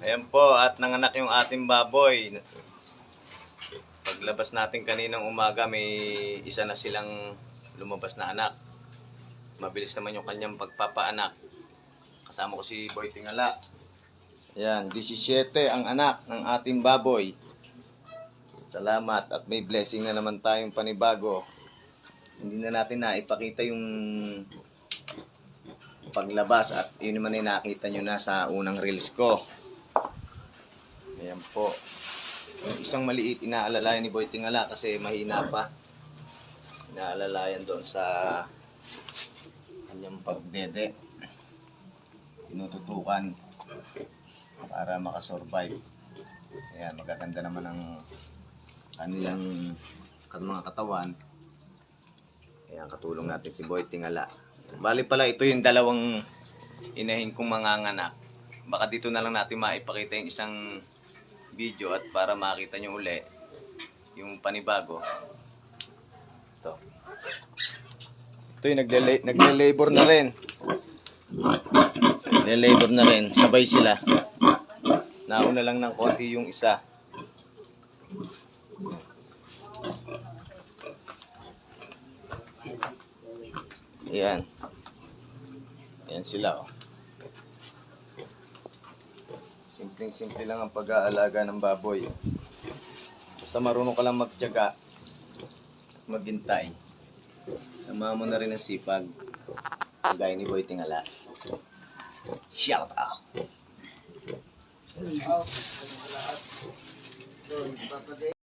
Ayan po, at nanganak yung ating baboy. Paglabas natin kaninang umaga, may isa na silang lumabas na anak. Mabilis naman yung kanyang pagpapaanak. Kasama ko si Boy Tingala. Ayan, 17 ang anak ng ating baboy. Salamat at may blessing na naman tayong panibago. Hindi na natin naipakita yung paglabas at yun naman ay nakita nyo na sa unang reels ko. Ayan po. Yung isang maliit, inaalalayan ni Boy Tingala kasi mahina pa. Inaalalayan doon sa kanyang pagdede. Tinututukan para makasurvive. Ayan, magaganda naman ang kanilang mga katawan. Ayan, katulong natin si Boy Tingala. Bali pala ito yung dalawang inahin kong manganganak. Baka dito na lang natin maipakita yung isang video at para makita nyo uli yung panibago. Ito. Ito yung nagle-labor na rin. Nagle-labor na rin. Sabay sila. Nauna lang ng konti yung isa. Ayan. Ayan sila, oh. Simpleng-simple lang ang pag-aalaga ng baboy. Basta marunong ka lang magtiyaga at maghintay. Sama mo na rin ang sipag. Kagaya ni Boy Tingala. Shout out!